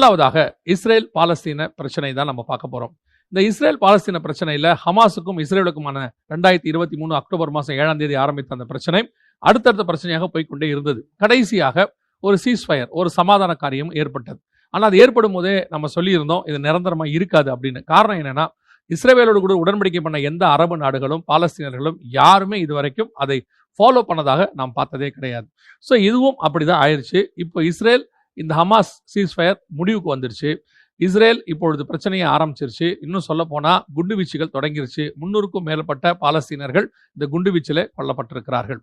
முதலாவதாக இஸ்ரேல் பாலஸ்தீன பிரச்சனை தான் நம்ம பார்க்க போறோம். இந்த இஸ்ரேல் பாலஸ்தீன பிரச்சனையில ஹமாஸுக்கும் இஸ்ரேலுக்குமான 2023 அக்டோபர் மாதம் 7ஆம் தேதி ஆரம்பித்த அந்த பிரச்சனை அடுத்தடுத்த பிரச்சனையாக போய்கொண்டே இருந்தது. கடைசியாக ஒரு சீஸ்ஃபயர், ஒரு சமாதான காரியம் ஏற்பட்டது. ஆனால் அது ஏற்படும் போதே நம்ம சொல்லியிருந்தோம் இது நிரந்தரமா இருக்காது அப்படின்னு. காரணம் என்னன்னா, இஸ்ரேலோடு கூட உடன்படிக்கை பண்ண எந்த அரபு நாடுகளும் பாலஸ்தீனர்களும் யாருமே இதுவரைக்கும் அதை ஃபாலோ பண்ணதாக நாம் பார்த்ததே கிடையாது. ஸோ இதுவும் அப்படிதான் ஆயிடுச்சு. இப்போ இஸ்ரேல் இந்த ஹமாஸ் சீஸ்ஃபயர் முடிவுக்கு வந்துருச்சு. இஸ்ரேல் இப்பொழுது பிரச்சனையை ஆரம்பிச்சிருச்சு. இன்னும் சொல்ல போனா குண்டு வீச்சுகள் தொடங்கிருச்சு. 300க்கும் மேற்பட்ட பாலஸ்தீனர்கள் இந்த குண்டு வீச்சிலே கொல்லப்பட்டிருக்கிறார்கள்.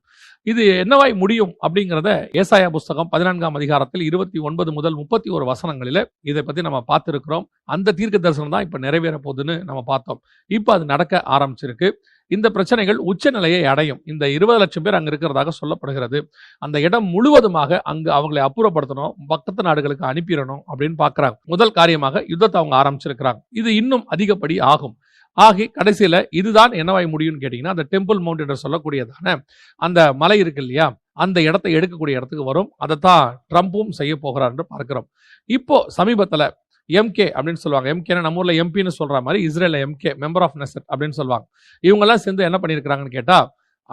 இது என்னவாய் முடியும் அப்படிங்கிறத ஏசாயா புஸ்தகம் 14ஆம் அதிகாரத்தில் 29 முதல் 31 வசனங்களில இதை பத்தி நம்ம பார்த்திருக்கிறோம். அந்த தீர்க்க தரிசனம் தான் இப்ப நிறைவேற போகுதுன்னு நம்ம பார்த்தோம். இப்ப அது நடக்க ஆரம்பிச்சிருக்கு. இந்த பிரச்சனைகள் உச்சநிலையை அடையும். இந்த 20 லட்சம் பேர் அங்க இருக்கிறதாக சொல்லப்படுகிறது. அந்த இடம் முழுவதுமாக அங்கு அவங்களை அப்புறப்படுத்தணும், பக்கத்து நாடுகளுக்கு அனுப்பிடணும் அப்படின்னு பார்க்கறாங்க. முதல் காரியமாக யுத்தத்தை அவங்க ஆரம்பிச்சிருக்கிறாங்க. இது இன்னும் அதிகப்படி ஆகும். ஆகி கடைசியில இதுதான் என்னவாய் முடியும்னு கேட்டீங்கன்னா, அந்த டெம்பிள் மவுண்ட் என்று சொல்லக்கூடியதான அந்த மலை இருக்கு இல்லையா, அந்த இடத்தை எடுக்கக்கூடிய இடத்துக்கு வரும். அதைத்தான் ட்ரம்ப்பும் செய்ய போகிறார் என்று பார்க்கிறோம். இப்போ சமீபத்துல எம்கே அப்படின்னு சொல்லுவாங்க. எம்கேனா நம்ம ஊர்ல எம்பின்னு சொல்ற மாதிரி இஸ்ரேல எம்கே, மெம்பர் ஆஃப் நெசட் அப்படின்னு சொல்லுவாங்க. இவங்கெல்லாம் சேர்ந்து என்ன பண்ணியிருக்கிறாங்கன்னு கேட்டா,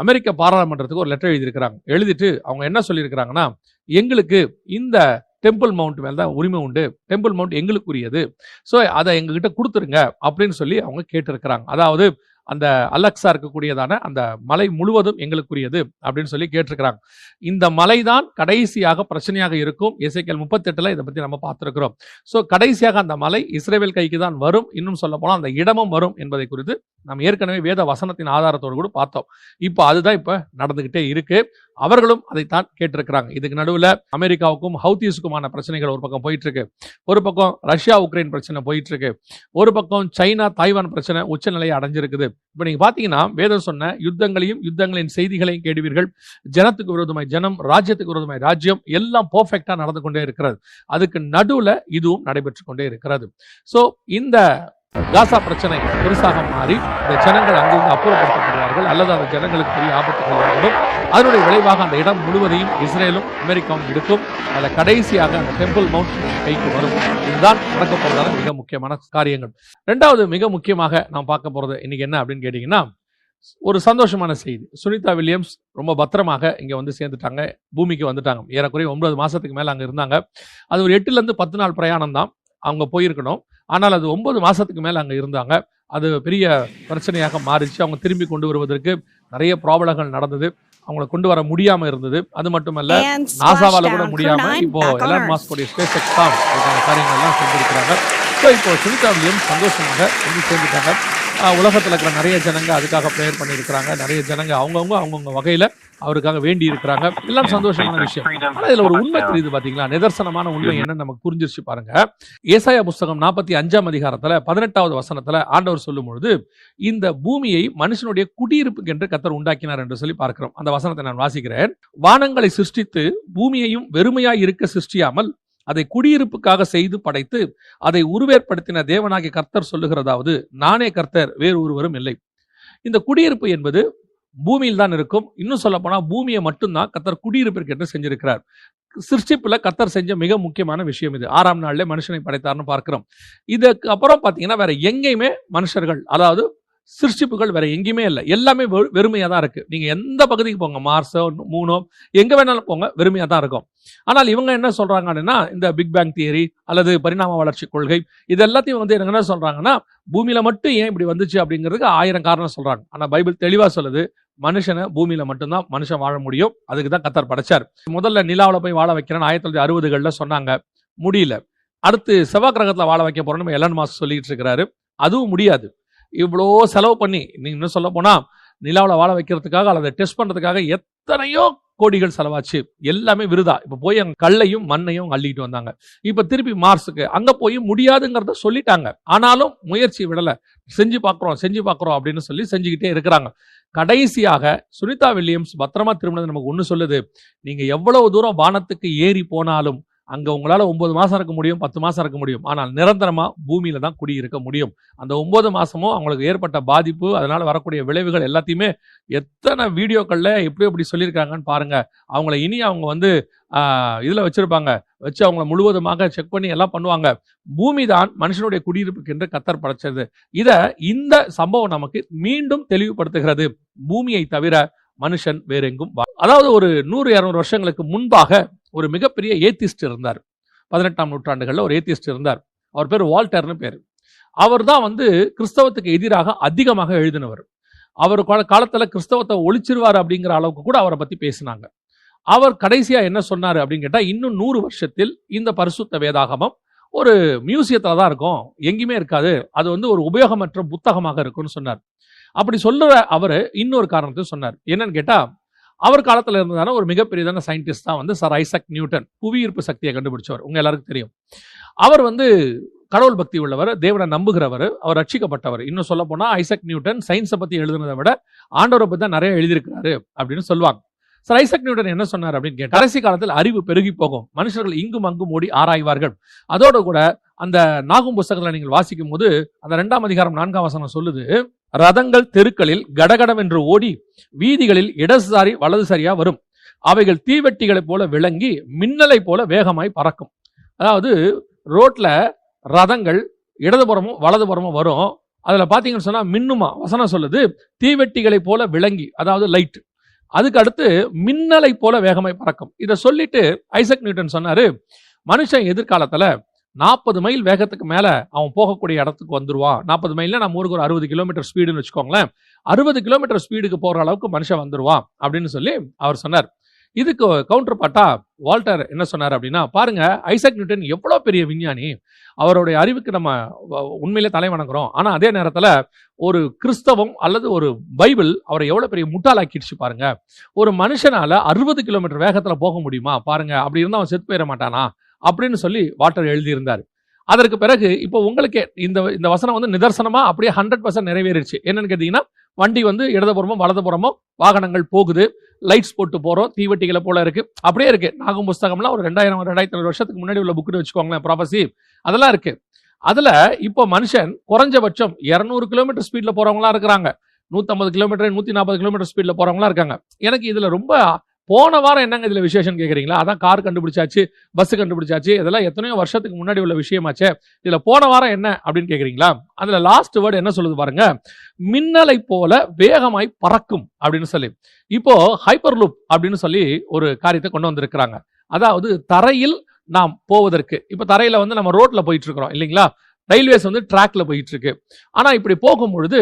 அமெரிக்க பாராளுமன்றத்துக்கு ஒரு லெட்டர் எழுதியிருக்கிறாங்க. எழுதிட்டு அவங்க என்ன சொல்லியிருக்கிறாங்கன்னா, எங்களுக்கு இந்த டெம்பிள் மவுண்ட் மேல தான் உரிமை உண்டு, டெம்பிள் மவுண்ட் எங்களுக்குரியது, ஸோ அதை எங்ககிட்ட கொடுத்துருங்க அப்படின்னு சொல்லி அவங்க கேட்டிருக்கிறாங்க. அதாவது அந்த அலெக்சா இருக்கக்கூடியதான அந்த மலை முழுவதும் எங்களுக்குரியது அப்படின்னு சொல்லி கேட்டிருக்கிறாங்க. இந்த மலை தான் கடைசியாக பிரச்சனையாக இருக்கும். எசேக்கியேல் 38 இதை பத்தி நம்ம பார்த்திருக்கிறோம். ஸோ கடைசியாக அந்த மலை இஸ்ரவேல் கைக்கு தான் வரும். இன்னும் சொல்ல போனால் அந்த இடமும் வரும் என்பதை குறித்து நம்ம ஏற்கனவே வேத வசனத்தின் ஆதாரத்தோடு கூட பார்த்தோம். இப்போ அதுதான் இப்ப நடந்துகிட்டே இருக்கு. அவர்களும் அதைத்தான் கேட்டிருக்கிறாங்க. இதுக்கு நடுவில் அமெரிக்காவுக்கும் ஹவுதீஸுக்குமான பிரச்சனைகள் ஒரு பக்கம் போயிட்டு இருக்கு. ஒரு பக்கம் ரஷ்யா உக்ரைன் பிரச்சனை போயிட்டு இருக்கு. ஒரு பக்கம் சைனா தாய்வான் பிரச்சனை உச்சநிலையை அடைஞ்சிருக்குது. இப்ப நீங்க பாத்தீங்கன்னா வேதம் சொன்ன யுத்தங்களையும் யுத்தங்களின் செய்திகளையும் கேடுவீர்கள். ஜனத்துக்கு விரோதமாய் ஜனம், ராஜ்யத்துக்கு விரோதமாய் ராஜ்யம், எல்லாம் பர்ஃபெக்டா நடந்து கொண்டே இருக்கிறது. அதுக்கு நடுவுல இதுவும் நடைபெற்று கொண்டே இருக்கிறது. சோ இந்த காசா பிரச்சனை பெருசாக மாறி இந்த ஜனங்கள் அங்கிருந்து அப்புறப்படுத்தப்படுவார்கள், அல்லது அந்த ஜனங்களுக்கு பெரிய ஆபத்துகள் ஏற்படும். அதனுடைய விளைவாக அந்த இடம் முழுவதையும் இஸ்ரேலும் அமெரிக்காவும் எடுக்கும். அதில் கடைசியாக அந்த டெம்பிள் மவுண்ட் கைக்கு வரும். இதுதான் நடக்க போறதான மிக முக்கியமான காரியங்கள். இரண்டாவது மிக முக்கியமாக நாம் பார்க்க போறது இன்னைக்கு என்ன அப்படின்னு கேட்டீங்கன்னா, ஒரு சந்தோஷமான செய்தி. சுனிதா வில்லியம்ஸ் ரொம்ப பத்திரமாக இங்க வந்து சேர்ந்துட்டாங்க, பூமிக்கு வந்துட்டாங்க. ஏறக்குறைய 9 மாசத்துக்கு மேல அங்க இருந்தாங்க. அது ஒரு 8 இருந்து 10 நாள் பிரயாணம் தான் அவங்க போயிருக்கணும். ஆனால் அது 9 மாசத்துக்கு மேல அங்க இருந்தாங்க. அது பெரிய பிரச்சனையாக மாறிச்சு. அவங்க திரும்பி கொண்டு வருவதற்கு நிறைய ப்ராப்ளங்கள் நடந்தது. அவங்களை கொண்டு வர முடியாம இருந்தது. அது மட்டுமல்ல, நாசாவால கூட முடியாம இப்போ எலான் மாஸ்க் உடைய ஸ்பேஸ் எக்ஸ் தான் காரியங்கள் எல்லாம் செஞ்சிருக்கிறாங்க. ஸோ இப்போ சுனிதா வில்லியம்ஸ் சந்தோஷமாக வந்து சேர்ந்துட்டாங்க. உலகத்தில் இருக்கிற நிறைய ஜனங்க அதுக்காக ப்ரேயர் பண்ணியிருக்கிறாங்க. நிறைய ஜனங்க அவங்கவுங்க வகையில அவருக்காக வேண்டி இருக்கிறாங்க. எல்லாம் சந்தோஷமான விஷயம். ஆனா இதுல ஒரு உண்மை தெரியுது பாத்தீங்களா, நிதர்சனமான உண்மை என்ன நமக்கு புரிஞ்சிருச்சு பாருங்க. ஏசாயா புஸ்தகம் 45ஆம் அதிகாரத்துல 18வது வசனத்துல ஆண்டவர் சொல்லும் பொழுது, இந்த பூமியை மனுஷனுடைய குடியிருப்புக்கு என்று கர்த்தர் உண்டாக்கினார் என்று சொல்லி பார்க்கிறோம். அந்த வசனத்தை நான் வாசிக்கிறேன். வானங்களை சிருஷ்டித்து பூமியையும் வெறுமையாய் இருக்க சிருஷ்டியாமல் அதை குடியிருப்புக்காக செய்து படைத்து அதை உருவேற்படுத்தின தேவனாகிய கர்த்தர் சொல்லுகிறதாவது, நானே கர்த்தர், வேறு ஒருவரும் இல்லை. இந்த குடியிருப்பு என்பது பூமியில் தான் இருக்கும். இன்னும் சொல்ல போனா பூமியை மட்டும்தான் கர்த்தர் குடியிருப்பிற்கு என்று செஞ்சிருக்கிறார். சிருஷ்டிப்புல கர்த்தர் செஞ்ச மிக முக்கியமான விஷயம் இது. 6ஆம் நாள்ல மனுஷனை படைத்தார்னு பார்க்கிறோம். இதுக்கு அப்புறம் பாத்தீங்கன்னா வேற எங்கேயுமே மனுஷர்கள், அதாவது சிருஷ்டிப்புகள் வேற எங்கேயுமே இல்லை. எல்லாமே வெறுமையா தான் இருக்கு. நீங்க எந்த பகுதிக்கு போங்க, மார்ஸோ மூனோ எங்க வேணாலும் போங்க, வெறுமையா தான் இருக்கும். ஆனால் இவங்க என்ன சொல்றாங்க அப்படின்னா, இந்த பிக் பேங் தியரி அல்லது பரிணாம வளர்ச்சி கொள்கை இது எல்லாத்தையும் வந்து என்ன சொல்றாங்கன்னா, பூமியில மட்டும் ஏன் இப்படி வந்துச்சு அப்படிங்கிறதுக்கு 1000 காரணம் சொல்றாங்க. ஆனா பைபிள் தெளிவா சொல்லுது, மனுஷனை பூமியில மட்டும்தான் மனுஷன் வாழ முடியும். அதுக்கு தான் கர்த்தர் படைச்சார். முதல்ல நிலாவில போய் வாழ வைக்கிறேன்னு 1960களில் சொன்னாங்க, முடியல. அடுத்து செவ்வாய் கிரகத்துல வாழ வைக்க போறோம்னு எலான் மாஸ்க் சொல்லிட்டு இருக்கிறாரு, அதுவும் முடியாது. இவ்வளோ செலவு பண்ணி, நீங்க இன்னும் சொல்ல போனா நிலாவில் வாழ வைக்கிறதுக்காக அல்லது டெஸ்ட் பண்றதுக்காக எத்தனையோ கோடிகள் செலவாச்சு. எல்லாமே விருதா. இப்ப போய் அங்க கல்லையும் மண்ணையும் அள்ளிட்டு வந்தாங்க. இப்ப திருப்பி மார்ஸுக்கு அங்க போய் முடியாதுங்கிறத சொல்லிட்டாங்க. ஆனாலும் முயற்சி விடல. செஞ்சு பார்க்கிறோம் அப்படின்னு சொல்லி செஞ்சுக்கிட்டே இருக்கிறாங்க. கடைசியாக சுனிதா வில்லியம்ஸ் பத்திரமா திரும்பினது நமக்கு ஒண்ணு சொல்லுது, நீங்க எவ்வளவு தூரம் வானத்துக்கு ஏறி போனாலும் அங்க உங்களால 9 மாசம் இருக்க முடியும், 10 மாசம் இருக்க முடியும். ஆனால் நிரந்தரமா பூமியில தான் குடியிருக்க முடியும். அந்த 9 மாசமும் அவங்களுக்கு ஏற்பட்ட பாதிப்பு, அதனால வரக்கூடிய விளைவுகள் எல்லாத்தையுமே எத்தனை வீடியோக்கள்ல எப்படி சொல்லியிருக்காங்கன்னு பாருங்க. அவங்கள இனி அவங்க வந்து இதுல வச்சிருப்பாங்க, வச்சு அவங்கள முழுவதுமாக செக் பண்ணி எல்லாம் பண்ணுவாங்க. பூமி தான் மனுஷனுடைய குடியிருப்புக்கு என்று கர்த்தர் படைச்சது. இந்த சம்பவம் நமக்கு மீண்டும் தெளிவுபடுத்துகிறது. பூமியை தவிர மனுஷன் வேறெங்கும் அதாவது ஒரு 100-200 வருஷங்களுக்கு முன்பாக ஒரு மிகப்பெரிய ஏத்திஸ்ட் இருந்தார். 18ஆம் நூற்றாண்டுகள்ல ஒரு ஏத்திஸ்ட் இருந்தார். அவர் பேர் வால்டர்னு பேர். அவர் தான் வந்து கிறிஸ்தவத்துக்கு எதிராக அதிகமாக எழுதினவர். அவர் காலத்துல கிறிஸ்தவத்தை ஒழிச்சிருவார் அப்படிங்கிற அளவுக்கு கூட அவரை பத்தி பேசினாங்க. அவர் கடைசியா என்ன சொன்னாரு அப்படின்னு கேட்டா, இன்னும் 100 வருஷத்தில் இந்த பரிசுத்த வேதாகமம் ஒரு மியூசியத்துல தான் இருக்கும், எங்கேயுமே இருக்காது, அது வந்து ஒரு உபயோகமற்ற புத்தகமாக இருக்கும்னு சொன்னார். அப்படி சொல்ற அவரு இன்னொரு காரணத்தையும் சொன்னார். என்னன்னு கேட்டா, அவர் காலத்துல இருந்ததான ஒரு மிகப்பெரியதான சயின்டிஸ்ட் தான் வந்து சர் ஐசக் நியூட்டன், புவியீர்ப்பு சக்தியை கண்டுபிடிச்சவர். உங்க எல்லாருக்கும் தெரியும். அவர் வந்து கடவுள் பக்தி உள்ளவர், தேவனை நம்புகிறவர், அவர் ரட்சிக்கப்பட்டவர். இன்னும் சொல்ல போனா ஐசக் நியூட்டன் சயின்ஸை பத்தி எழுதுனதை விட ஆண்டவரை பத்தி தான் நிறைய எழுதியிருக்கிறாரு அப்படின்னு சொல்லுவாங்க. சர் ஐசக் நியூட்டன் என்ன சொன்னார் அப்படின்னு கேட்டா, கடைசி காலத்தில் அறிவு பெருகி போகும், மனுஷர்கள் இங்கும் அங்கும் ஓடி ஆராய்வார்கள். அதோட கூட அந்த நாகும் புஸ்தகங்களை நீங்கள் வாசிக்கும் போது அந்த 2ஆம் அதிகாரம் 4ஆம் வசனம் சொல்லுது, ரதங்கள் தெருக்களில் கடகடவென்று ஓடி வீதிகளில் இடதுசாரி வலதுசாரியா வரும், அவைகள் தீவெட்டிகளைப் போல விளங்கி மின்னலை போல வேகமாய் பறக்கும். அதாவது ரோட்ல ரதங்கள் இடதுபுறமும் வலதுபுறமும் வரும், அதுல பாத்தீங்கன்னு சொன்னா மின்னுமா, வசனம் சொல்லுது தீவெட்டிகளை போல விளங்கி, அதாவது லைட், அதுக்கு அடுத்து மின்னலை போல வேகமாய் பறக்கும். இதை சொல்லிட்டு ஐசக் நியூட்டன் சொன்னாரு, மனுஷன் எதிர்காலத்துல 40 மைல் வேகத்துக்கு மேல அவன் போகக்கூடிய இடத்துக்கு வந்துருவான். 40 மைல்ல நம்ம ஊருக்கு ஒரு 60 கிலோமீட்டர் ஸ்பீடுன்னு வச்சுக்கோங்களேன். 60 கிலோமீட்டர் ஸ்பீடுக்கு போற அளவுக்கு மனுஷன் வந்துருவான் அப்படின்னு சொல்லி அவர் சொன்னார். இதுக்கு கவுண்டர் பாட்டா வால்டர் என்ன சொன்னார் அப்படின்னா, பாருங்க ஐசக் நியூட்டன் எவ்வளவு பெரிய விஞ்ஞானி, அவருடைய அறிவுக்கு நம்ம உண்மையிலே தலை வணங்குறோம். ஆனா அதே நேரத்துல ஒரு கிறிஸ்தவம் அல்லது ஒரு பைபிள் அவரை எவ்வளவு பெரிய முட்டாளாக்கிடுச்சு பாருங்க. ஒரு மனுஷனால 60 கிலோமீட்டர் வேகத்துல போக முடியுமா பாருங்க, அப்படி இருந்தா அவன் செத்து போயிட மாட்டானா அப்படின்னு சொல்லி வால்டர் எழுதியிருந்தார். அதற்கு பிறகு இப்போ உங்களுக்கு இந்த வசனம் வந்து நிதர்சனமா அப்படியே 100% நிறைவேறிடுச்சு. என்னன்னு கேட்டீங்கன்னா, வண்டி வந்து இடதுபுறமும் வலதுபுறமும் வாகனங்கள் போகுது, லைட்ஸ் போட்டு போறோம், தீவெட்டிகளை போல இருக்கு, அப்படியே இருக்கு. நாகும் புஸ்தகம்லாம் ஒரு 2000-2500 வருஷத்துக்கு முன்னாடி உள்ள புக்குன்னு வச்சுக்கோங்களேன், ப்ராபசி அதெல்லாம் இருக்கு. அதுல இப்போ மனுஷன் குறைஞ்சபட்சம் 200 கிலோமீட்டர் ஸ்பீட்ல போறவங்களா இருக்கிறாங்க, 150 கிலோமீட்டர் 140 கிலோமீட்டர் ஸ்பீட்ல போறவங்களா இருக்காங்க. எனக்கு இதுல ரொம்ப போன வாரம் என்னங்க இதுல விசேஷம் கேக்குறீங்களா? அதான் கார் கண்டுபிடிச்சாச்சு, பஸ் கண்டுபிடிச்சாச்சு, இதெல்லாம் எத்தனையோ வருஷத்துக்கு முன்னாடி உள்ள விஷயமாச்சே, இதுல போன வாரம் என்ன அப்படின்னு கேக்குறீங்களா? அதுல லாஸ்ட் வேர்டு என்ன சொல்லுது பாருங்க, மின்னலை போல வேகமாய் பறக்கும் அப்படின்னு சொல்லி. இப்போ ஹைப்பர் லூப் அப்படின்னு சொல்லி ஒரு காரியத்தை கொண்டு வந்திருக்கிறாங்க. அதாவது தரையில் நாம் போவதற்கு, இப்ப தரையில வந்து நம்ம ரோட்ல போயிட்டு இருக்கிறோம் இல்லைங்களா, ரயில்வேஸ் வந்து ட்ராக்ல போயிட்டு இருக்கு. ஆனா இப்படி போகும்பொழுது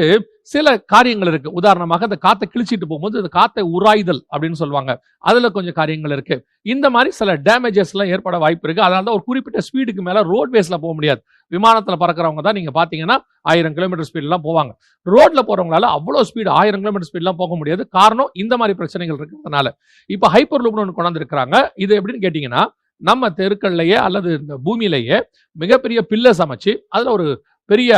சில காரியங்கள் இருக்கு. உதாரணமாக அந்த காத்தை கிழிச்சிட்டு போகும்போது அந்த காத்தை உராய்தல் அப்படின்னு சொல்லுவாங்க, அதுல கொஞ்சம் காரியங்கள் இருக்கு. இந்த மாதிரி சில டேமேஜஸ் எல்லாம் ஏற்பட வாய்ப்பு இருக்கு. அதனால தான் ஒரு குறிப்பிட்ட ஸ்பீடுக்கு மேல ரோட்வேஸ்ல போக முடியாது. விமானத்துல பறக்கிறவங்க தான் நீங்க பாத்தீங்கன்னா 1000 கிலோமீட்டர் ஸ்பீட்லாம் போவாங்க. ரோட்ல போறவங்களால அவ்வளவு ஸ்பீடு 1000 கிலோமீட்டர் ஸ்பீட்லாம் போக முடியாது. காரணம் இந்த மாதிரி பிரச்சனைகள் இருக்கிறதுனால. இப்ப ஹைப்பர் லூப்னு ஒன்று கொண்டு வந்திருக்கிறாங்க. இது எப்படின்னு கேட்டீங்கன்னா, நம்ம தெருக்கள்லயே அல்லது இந்த பூமியிலேயே மிகப்பெரிய பில்லர்ஸ் அமைச்சு அதுல ஒரு பெரிய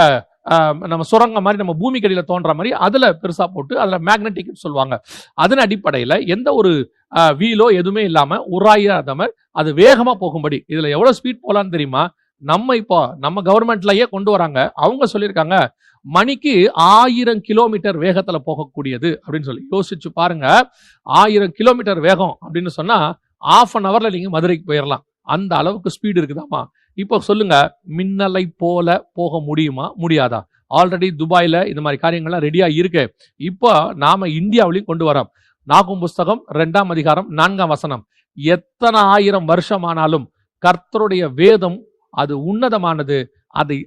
நம்ம சுரங்க மாதிரி நம்ம பூமிக்கு அடியில தோன்ற மாதிரி அதுல பெருசா போட்டு அதுல மேக்னெட்டிக் சொல்லுவாங்க. அதன் அடிப்படையில எந்த ஒரு வீலோ எதுவுமே இல்லாம உராயாத மாதிரி அது வேகமா போகும்படி இதுல எவ்வளவு ஸ்பீட் போலான்னு தெரியுமா? நம்ம கவர்மெண்ட்லயே கொண்டு வராங்க. அவங்க சொல்லியிருக்காங்க மணிக்கு 1000 கிலோமீட்டர் வேகத்துல போகக்கூடியது அப்படின்னு சொல்லி. யோசிச்சு பாருங்க, 1000 கிலோமீட்டர் வேகம் அப்படின்னு சொன்னா ½ an hourல நீங்க மதுரைக்கு போயிடலாம். அந்த அளவுக்கு ஸ்பீடு இருக்குதாமா. இப்போ சொல்லுங்க, மின்னலை போல போக முடியுமா முடியாதா? ஆல்ரெடி துபாயில இந்த மாதிரி காரியங்கள்லாம் ரெடியா இருக்கு. இப்போ நாம இந்தியாவிலையும் கொண்டு வரோம். நாகும் புஸ்தகம் 2ஆம் அதிகாரம் 4ஆம் வசனம், எத்தனை 1000 வருஷமானாலும் கர்த்தருடைய வேதம் அது உன்னதமானது,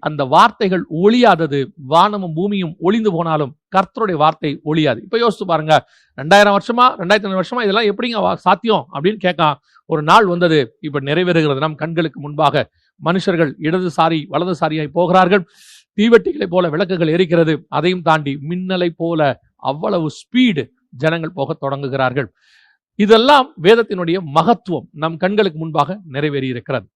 அந்த வார்த்தைகள் ஒளியாதது, வானமும் பூமியும் ஒளிந்து போனாலும் கர்த்தருடைய வார்த்தை ஒளியாது. இப்ப யோசிச்சு பாருங்க, 2000 வருஷமா 2500 வருஷமா இதெல்லாம் எப்படிங்க சாத்தியம் அப்படின்னு கேட்க ஒரு நாள் வந்தது. இப்ப நிறைவேறுகிறது நம் கண்களுக்கு முன்பாக. மனுஷர்கள் இடதுசாரி வலதுசாரியாய் போகிறார்கள், தீவெட்டிகளை போல விளக்குகள் எரிக்கிறது, அதையும் தாண்டி மின்னலை போல அவ்வளவு ஸ்பீடு ஜனங்கள் போக தொடங்குகிறார்கள். இதெல்லாம் வேதத்தினுடைய மகத்துவம் நம் கண்களுக்கு முன்பாக நிறைவேறி இருக்கிறது.